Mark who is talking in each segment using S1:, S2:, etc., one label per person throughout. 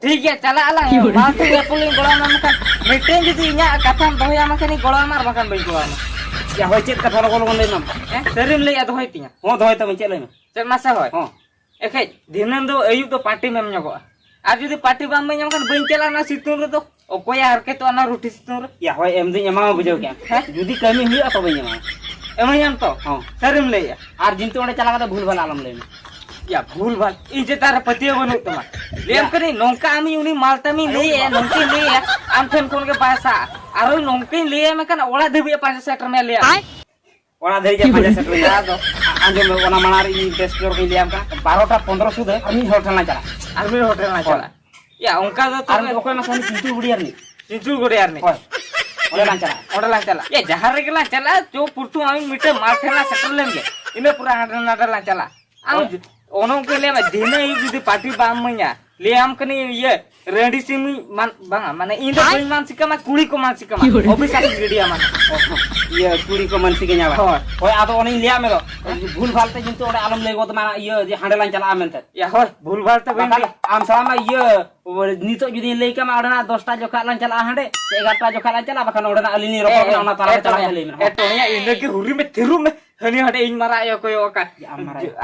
S1: ठीक है चला अला मालते या पुलिंग गोला मा मkan मीटिंग जदी इnya कथाम दोया मkan गोला मार बकन बई गोला
S2: या होय चेत कथा लोगो लोगो लेना
S1: सरीम ले या दोय तिया
S2: हो दोय तमे चेत लेना
S1: चल मासा होय
S2: हो
S1: एखे दिनन दो अयुब तो पार्टी में ᱧᱟᱢᱚᱜᱼᱟ আর যদি পার্টি বাম में ᱧᱟᱢ ᱵᱟᱹᱧ ᱪᱟᱞᱟᱜ ᱱᱟ ᱥᱤᱛᱩᱝ ᱨᱮ ᱫᱚ ᱚᱠᱚᱭᱟ ᱦᱟᱨᱠᱮ ᱛᱚ ᱚᱱᱟ ᱨᱩᱴᱤ ᱥᱤᱛᱩᱝ ᱨᱮ
S2: या होय एम दिन एमा बुझाव क्या जुदी कमी हुई तो बई एमा
S1: एमयाम तो
S2: हां
S1: सरीम ले या
S2: आर जिनते ओंडे चला का भूल भाल आलम लेना
S1: या भूल भाल इन जे तार पतिया बनु तमा लेम करी नोंका आमी उनी मालतामी ले या नोंकी ले या आम ठेन कोन के पैसा आरो नोंकी ले या मकन ओला देबे 5 सेटर में ले
S2: ओना धरी जे 5 सेटर या दो आंजो में ओना मनार इ टेस्ट जोर के लियाम का 12टा 15 सुदे आमी होटल ना चला
S1: आर्मी होटल ना चला या उनका तो
S2: आर ओकय में सानी चिंटू गुड़ियार नि
S1: चिंटू गुड़ियार नि
S2: ओले ना चला
S1: ओडा ला चला ये जहां रे गेला चला जो पुरतु आमी मिटे मार ठेला सेटर लेंगे इने पूरा हाडर नाडर ला चला आम ओनो के ले दिन जुदी पार्टी बाम मया ले आम कनी ये रेडी सिमी बांगा माने इन दो कोई मानसिका मा कुड़ी को मानसिका मा ऑफिस आके गिडिया मा
S2: ये कुड़ी को मानसिका न्यावा होय आदो ओनी लिया में भूल भालते जिनते ओडे आलम लेगो तो माना ये जे हांडे लान चला मेनते
S1: या होय भूल भाल तो बन
S2: आम सला मा ये नितो जुदी लेई का मा ओडना 10टा जोखा लान चला हांडे से 11टा जोखा लान चला बखन ओडना अलिनी रोको ना ओना ताला चला ले में
S1: ए तो या इन के हुरी में थिरु में हनी हटे इन मारा यो कोई ओका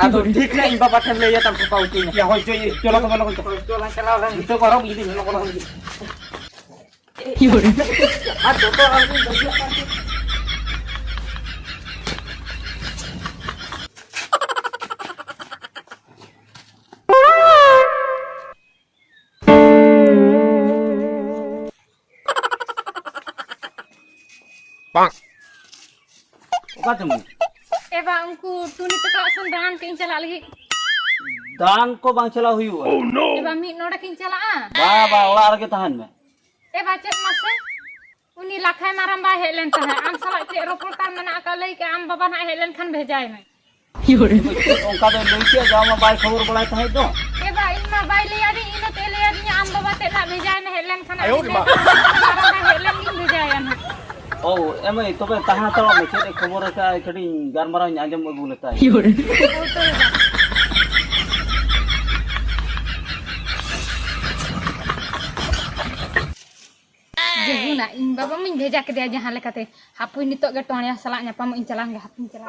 S1: आदो ठीक ना इन बाबा ठन ले या तम पाउची
S2: या होय चलो तो लोग
S1: चला चला
S2: तो करो बिदी लोग लोग
S1: योरे आ तो आदमी
S2: ओका तुम
S3: एबा उनको टुनी तक असन दान किन चला लगी
S2: दान को बांग चला हुई
S3: एबा मी नोडा किन चला
S2: बा बा ओला रगे तहन में
S3: एबा चेत मासे उनी लाखाय माराम बा हेलेन तह आम सला चे रोपलता मना का लई के आम बाबा ना हेलेन खन भेजाय में
S2: योरे ओका तो लइके जाव में बाय खबर बड़ा तह तो
S3: एबा इनमा बाय ले आदी इनो ते ले आदी आम बाबा ते ला भेजाय में हेलेन खन हेलेन गिन भेजाय ना
S2: ओ एमे तबे तहना तो में छे खबर का कडी गारमारा आजम अगु लेता
S1: योरे
S3: जेहुना इन बाबा मिन भेजा के दिया जहां लेकाते हापुई नितो गे टोणिया सला न्यापाम इन चलांग गे हापुई चला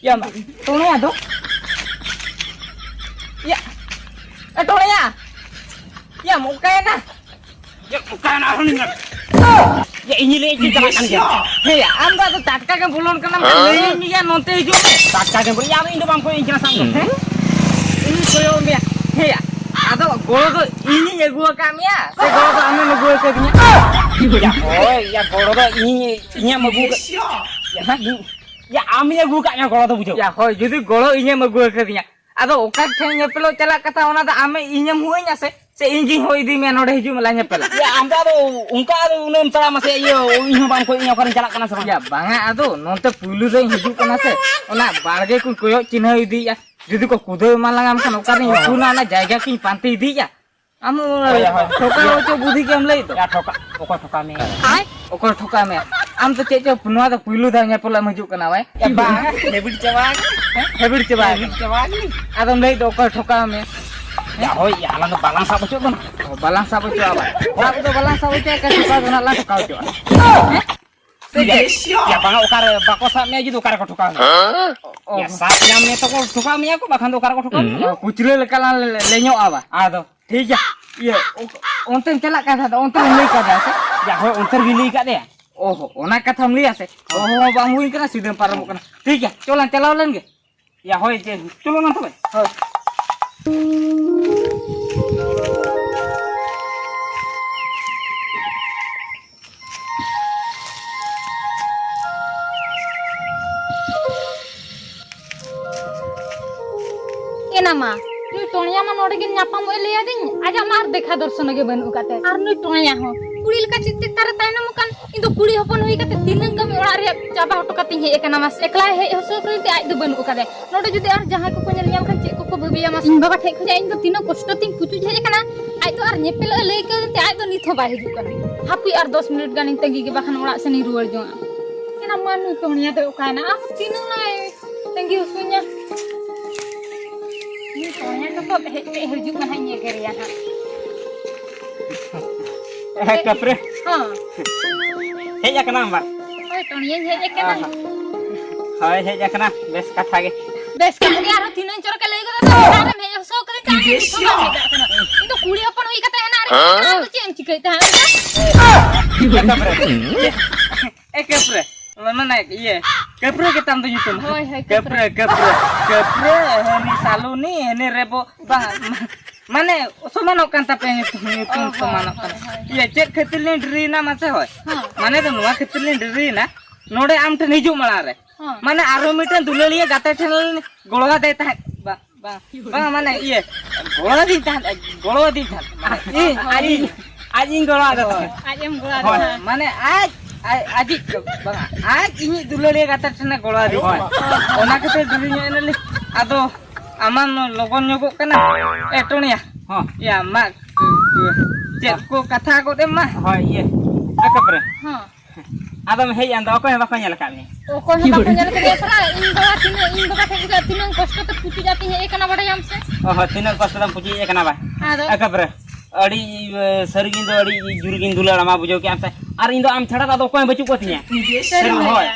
S1: या टोणिया दो या ए टोणिया या मुका ना
S2: ये मुका ना हनी ये इनी ले के चला kan गया
S1: हे आम दा तो टाटका के बोलन कना ले मिया नोते हिजो
S2: टाटका के बोली यार इन बाम को इंचना संग
S1: हे इन कोयो मिया हे आदो गोळो तो इनी एगुआ कामिया से गोळो तो आमे मगुआ के दिया
S2: या ओय या गोड़ो तो इनी मगु या आमी एगु का गोड़ो तो बुझो
S1: या होय जदी गोळो इनी मगुआ के दिया आदो ओका ठेन नेपलो चला कथा ओना दा आमे इनी मुइना से इंगी होई दी में नोडे हिजु मला नेपला
S2: या आमदा तो उनका तो उनम तड़ा मसे ये इहो बाम को इयो करन चला कना से
S1: या बांगा आदो नोते पुलु दे हिजु कना से ओना बारगे को कोयो चिन्ह इदी या जदी को कुदे मालांगाम खन ओकानी हुना ना जायगा की पांते इदी या आमु ठोका होचो बुद्धि के हम लई तो
S2: या ठोका ओको ठोका में
S3: आय
S1: ओकर ठोका में आम तो चेचो पुनवा तो पुलु दा नेपला मजु कना वाय
S2: या बांगा हेबिट चवा
S1: चबा आदम लई तो ओकर ठोका में
S2: या होय या ला बालांस बचो बन
S1: बालांसा बचो आबा ओरा तो बालांसा बचो के ठोका बना ला ठोका बचो
S2: या बांगा ओकार बाको सा में जी ओकार को ठोका या साथ नाम में तो को ठोका में को बाखन ओकार को ठोका
S1: कुचरे लेकाला लेño आबा आदो ठीक है ये ओंतन चला का था ओंतन लई का दा से
S2: या होय अंतर भी ली का दे
S1: ओहो ओना कथा हम लिया से ओहो बांग हुई कना सीधे पारम कना ठीक है चलन चलाव लेन गे
S2: या होय चलो ना तबे
S1: होय
S3: एनामा नुई टोणिया मा नोडे गिन न्यापाम ओय ले आदिन आजा मार देखा दर्शन गे बन उकाते आर नुई टोणिया हो कुड़ी लका चित्ते तारे तायना मुकान इन दो कुड़ी हपन होई काते दिनंग गमी ओड़ा रे चाबा हटो काती हे एकना मास एकला हे हसो करते आज दो बन उकाते नोडे जुदी आर जहां को को नेल न्याम खान चे को बिया मा इन बाबा ठेक खजा इन तो तीनो कष्ट तिन पुचु छे कना आई तो आर नेपेल लई के ते आई तो निथ बाय हिजु कना हापी आर 10 मिनट गानी तंगी के बाखन ओड़ा से नि रुवर जो केना मानु टोनिया तो कायना आप तीनो नाय तंगी उसुnya ni टोनिया तो हे हिजु कना ये करिया हा
S2: कपरे
S3: हां
S2: हे या कना बा
S3: ओय टोनिया हे कना
S2: हाय हे या कना बेस कथा गे
S3: बेस का गया रो तीन चोर के ले गयो तारे में सो करे काहे इ तो कुड़ी अपन होई कते है ना रे तो चेम चिकैता है
S2: कपरे
S1: ए कपरे mana iya kepre kita tuh YouTube
S3: Hoy, hoy,
S1: kepre ini salu nih ini rebo bang mana somano kan tapi YouTube somano kan iya cek ketilin diri na masa hoy mana tuh nuah ketilin diri na node am tuh hijau malah re mana aromitan dulu lihat gata channel golongan deh tah bang mana iya golongan di tah aji golongan ada mana adik bang ini dulu lihat gata channel golongan di ona kete dirinya ini ado aman logon nyogok kena tuh nih ya mak cek ko kata ko deh mah
S2: hoy iya kepre Adam hei anda apa yang bakanya lekak ni?
S3: Kau yang bakanya lekak ni sera, in bawa juga tinang kosto tu puji jati ni ikan apa dah jam se?
S2: Oh tinang kosto tu puji ikan apa? Apa ber? Adi serigin tu adi jurigin dulu lama bujau kiam se. Ar indo am cera tu kau yang baju kuatnya? Serigin hoy.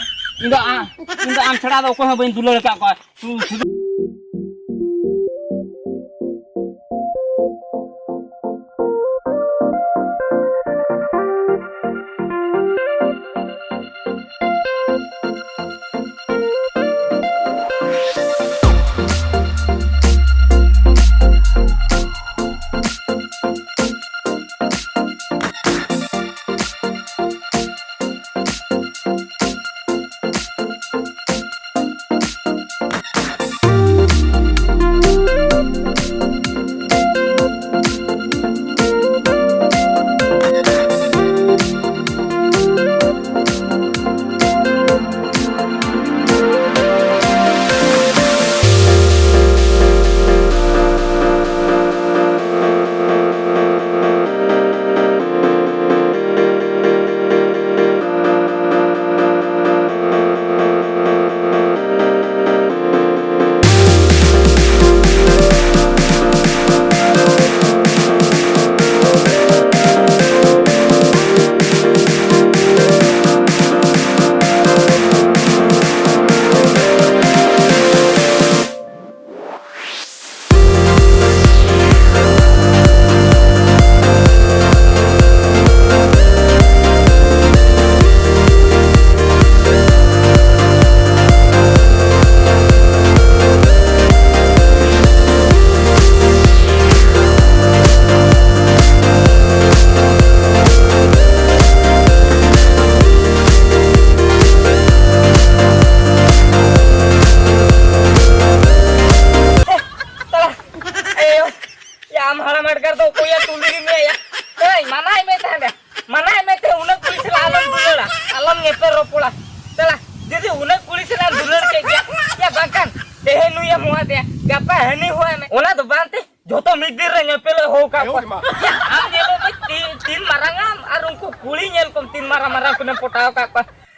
S2: Indo am cera tu kau yang baju dulu lekak kau.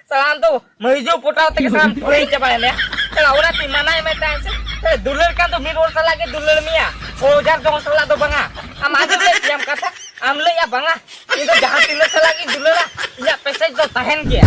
S1: Salam tuh, menuju putra teh salam boleh coba ya. Kalau udah di mana yang metan sih? Dulur kan tuh mirul lagi dulur mia. Oh jangan dong salah tuh banga. Am aja deh diam kata. Amle ya banga. Itu jahat ini lagi dulur lah. Ya pesek tuh tahan dia.